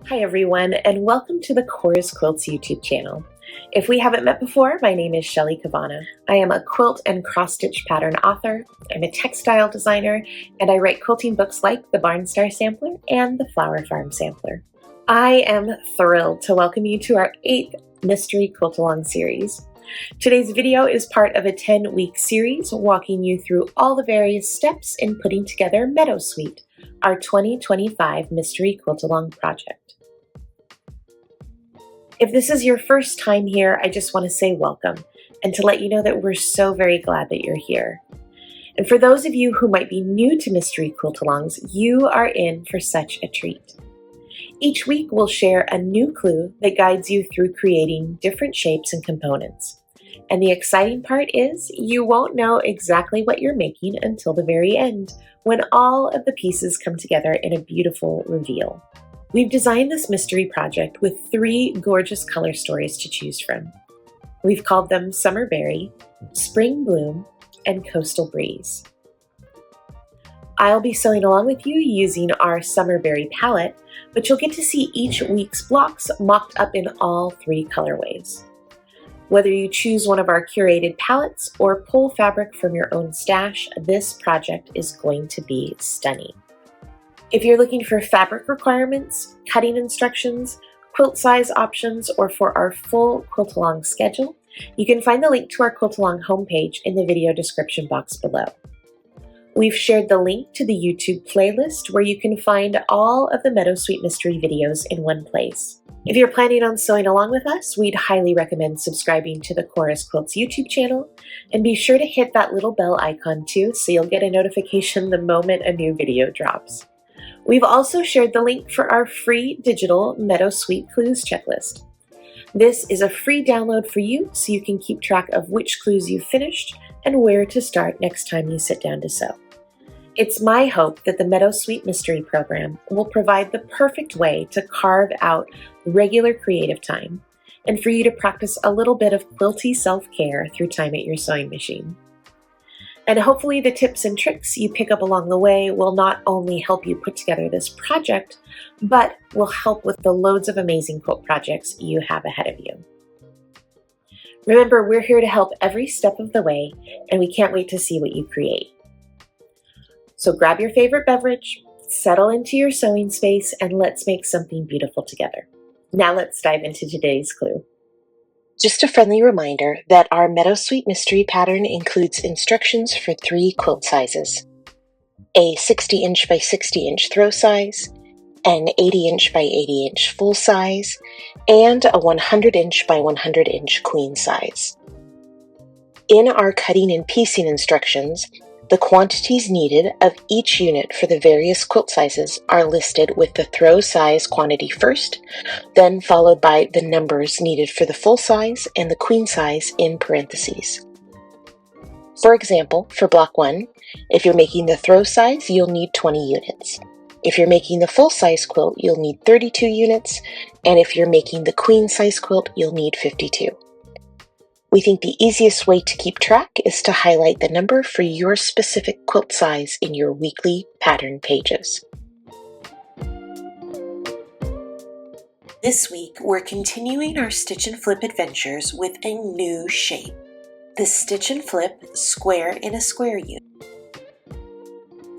Hi everyone, and welcome to the Chorus Quilts YouTube channel. If we haven't met before, my name is Shelley Cavanna. I am a quilt and cross-stitch pattern author, I'm a textile designer, and I write quilting books like the Barnstar Sampler and the Flower Farm Sampler. I am thrilled to welcome you to our 8th Mystery Quilt Along series. Today's video is part of a 10-week series walking you through all the various steps in putting together Meadowsweet, our 2025 Mystery Quilt Along project. If this is your first time here, I just want to say welcome and to let you know that we're so very glad that you're here. And for those of you who might be new to Mystery Quilt Alongs, you are in for such a treat. Each week we'll share a new clue that guides you through creating different shapes and components. And the exciting part is you won't know exactly what you're making until the very end, when all of the pieces come together in a beautiful reveal. We've designed this mystery project with 3 gorgeous color stories to choose from. We've called them Summer Berry, Spring Bloom, and Coastal Breeze. I'll be sewing along with you using our Summer Berry palette, but you'll get to see each week's blocks mocked up in all 3 colorways. Whether you choose one of our curated palettes or pull fabric from your own stash, this project is going to be stunning. If you're looking for fabric requirements, cutting instructions, quilt size options, or for our full Quilt Along schedule, you can find the link to our Quilt Along homepage in the video description box below. We've shared the link to the YouTube playlist where you can find all of the Meadowsweet Mystery videos in one place. If you're planning on sewing along with us, we'd highly recommend subscribing to the Chorus Quilts YouTube channel, and be sure to hit that little bell icon too so you'll get a notification the moment a new video drops. We've also shared the link for our free digital Meadowsweet Clues checklist. This is a free download for you so you can keep track of which clues you've finished and where to start next time you sit down to sew. It's my hope that the Meadowsweet Mystery Program will provide the perfect way to carve out regular creative time and for you to practice a little bit of quilty self-care through time at your sewing machine. And hopefully the tips and tricks you pick up along the way will not only help you put together this project, but will help with the loads of amazing quilt projects you have ahead of you. Remember, we're here to help every step of the way, and we can't wait to see what you create. So grab your favorite beverage, settle into your sewing space, and let's make something beautiful together. Now let's dive into today's clue. Just a friendly reminder that our Meadowsweet Mystery pattern includes instructions for 3 quilt sizes: a 60-inch by 60-inch throw size, an 80-inch by 80-inch full size, and a 100-inch by 100-inch queen size. In our cutting and piecing instructions, the quantities needed of each unit for the various quilt sizes are listed with the throw size quantity first, then followed by the numbers needed for the full size and the queen size in parentheses. For example, for block 1, if you're making the throw size, you'll need 20 units. If you're making the full size quilt, you'll need 32 units, and if you're making the queen size quilt, you'll need 52. We think the easiest way to keep track is to highlight the number for your specific quilt size in your weekly pattern pages. This week, we're continuing our stitch and flip adventures with a new shape, the stitch and flip square in a square unit.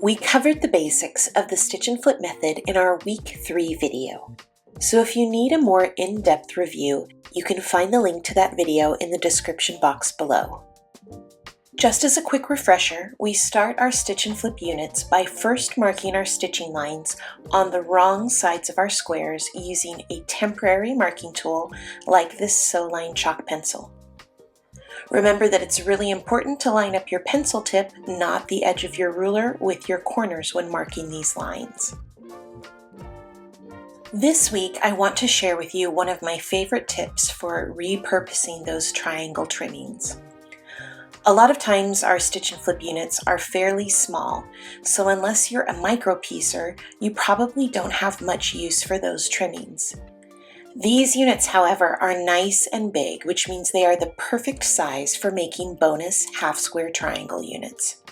We covered the basics of the stitch and flip method in our week 3 video. So if you need a more in-depth review, you can find the link to that video in the description box below. Just as a quick refresher, we start our stitch and flip units by first marking our stitching lines on the wrong sides of our squares using a temporary marking tool like this Sew Line chalk pencil. Remember that it's really important to line up your pencil tip, not the edge of your ruler, with your corners when marking these lines. This week, I want to share with you one of my favorite tips for repurposing those triangle trimmings. A lot of times our stitch and flip units are fairly small, so unless you're a micro piecer, you probably don't have much use for those trimmings. These units, however, are nice and big, which means they are the perfect size for making bonus half square triangle units.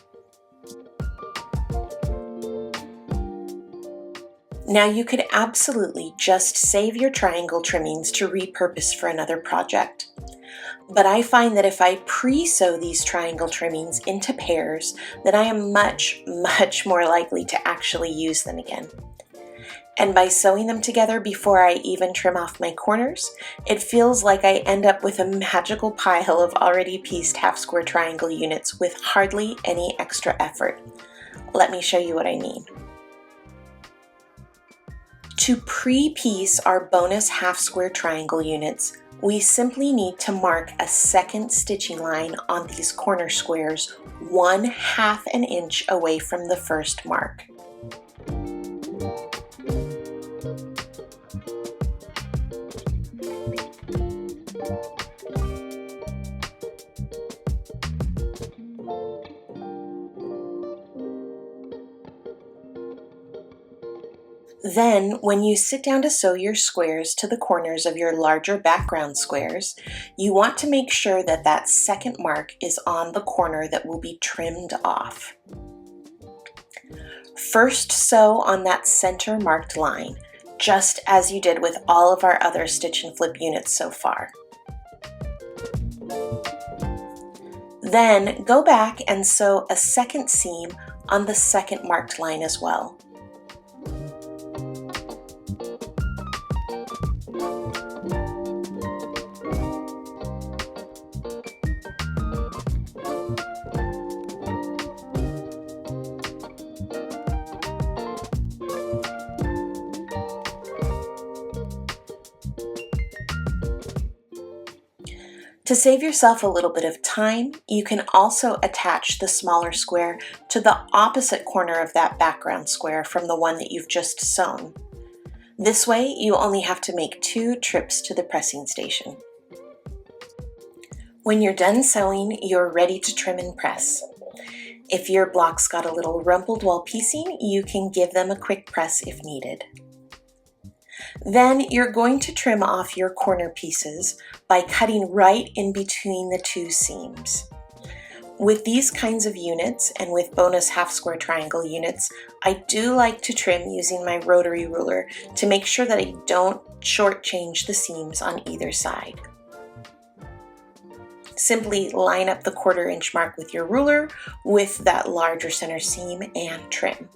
Now you could absolutely just save your triangle trimmings to repurpose for another project. But I find that if I pre-sew these triangle trimmings into pairs, then I am much more likely to actually use them again. And by sewing them together before I even trim off my corners, it feels like I end up with a magical pile of already pieced half square triangle units with hardly any extra effort. Let me show you what I mean. To pre-piece our bonus half square triangle units, we simply need to mark a second stitching line on these corner squares 1/2 an inch away from the first mark. Then, when you sit down to sew your squares to the corners of your larger background squares, you want to make sure that that second mark is on the corner that will be trimmed off. First sew on that center marked line, just as you did with all of our other stitch and flip units so far. Then go back and sew a second seam on the second marked line as well. To save yourself a little bit of time, you can also attach the smaller square to the opposite corner of that background square from the one that you've just sewn. This way, you only have to make 2 trips to the pressing station. When you're done sewing, you're ready to trim and press. If your blocks got a little rumpled while piecing, you can give them a quick press if needed. Then you're going to trim off your corner pieces by cutting right in between the 2 seams. With these kinds of units and with bonus half square triangle units, I do like to trim using my rotary ruler to make sure that I don't shortchange the seams on either side. Simply line up the 1/4 inch mark with your ruler with that larger center seam and trim.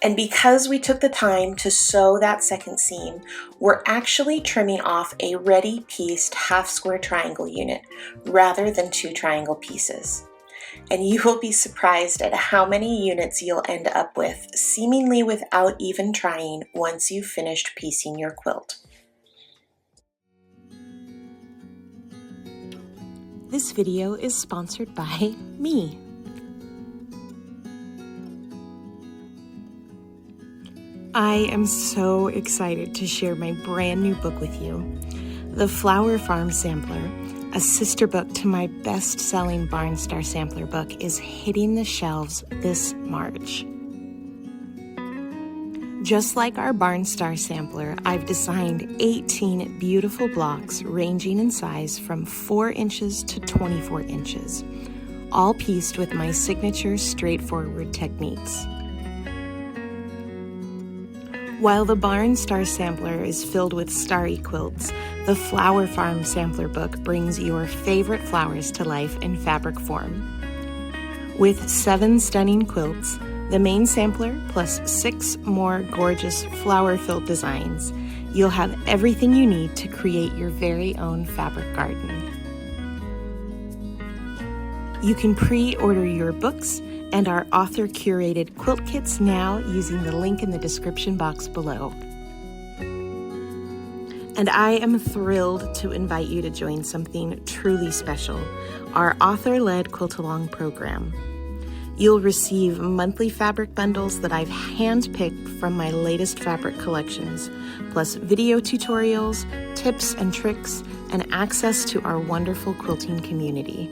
And because we took the time to sew that second seam, we're actually trimming off a ready pieced half square triangle unit rather than 2 triangle pieces. And you will be surprised at how many units you'll end up with, seemingly without even trying, once you've finished piecing your quilt. This video is sponsored by me. I am so excited to share my brand new book with you. The Flower Farm Sampler, a sister book to my best-selling Barnstar Sampler book, is hitting the shelves this March. Just like our Barnstar Sampler, I've designed 18 beautiful blocks ranging in size from 4 inches to 24 inches, all pieced with my signature straightforward techniques. While the Barnstar Sampler is filled with starry quilts, the Flower Farm Sampler book brings your favorite flowers to life in fabric form. With 7 stunning quilts, the main sampler plus 6 more gorgeous flower-filled designs, you'll have everything you need to create your very own fabric garden. You can pre-order your books and our author-curated quilt kits now using the link in the description box below. And I am thrilled to invite you to join something truly special, our author-led Quilt Along program. You'll receive monthly fabric bundles that I've handpicked from my latest fabric collections, plus video tutorials, tips and tricks, and access to our wonderful quilting community.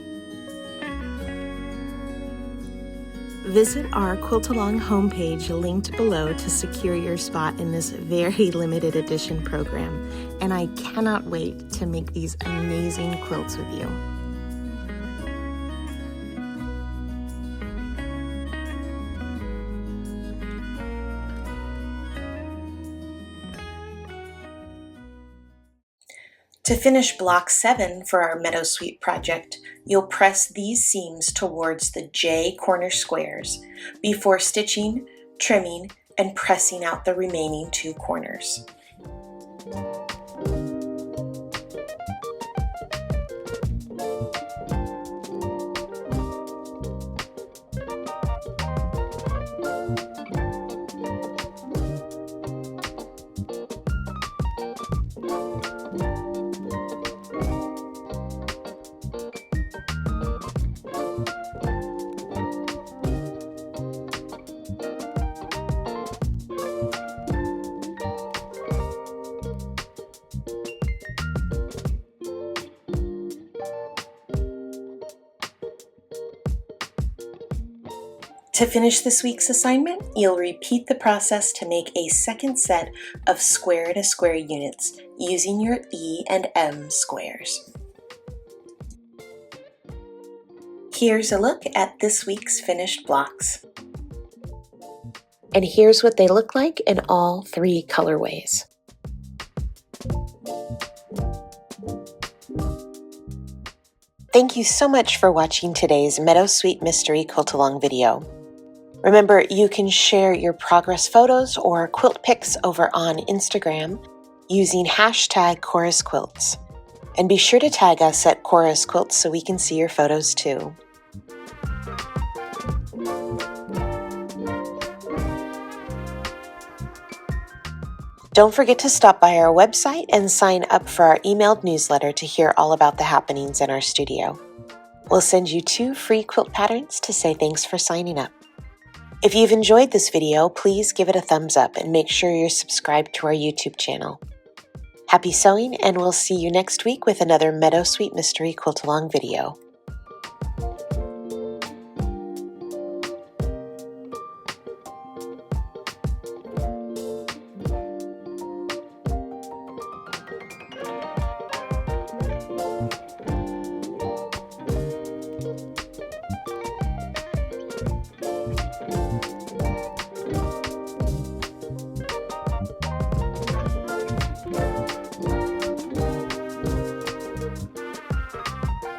Visit our Quilt Along homepage linked below to secure your spot in this very limited edition program, and I cannot wait to make these amazing quilts with you. To finish block 7 for our Meadowsweet project, you'll press these seams towards the J corner squares before stitching, trimming, and pressing out the remaining 2 corners. To finish this week's assignment, you'll repeat the process to make a second set of square-to-square units using your E and M squares. Here's a look at this week's finished blocks. And here's what they look like in all 3 colorways. Thank you so much for watching today's Meadowsweet Mystery Quilt Along video. Remember, you can share your progress photos or quilt pics over on Instagram using hashtag #ChorusQuilts. And be sure to tag us at Chorus Quilts so we can see your photos too. Don't forget to stop by our website and sign up for our emailed newsletter to hear all about the happenings in our studio. We'll send you 2 free quilt patterns to say thanks for signing up. If you've enjoyed this video, please give it a thumbs up and make sure you're subscribed to our YouTube channel. Happy sewing, and we'll see you next week with another Meadowsweet Mystery Quilt Along video.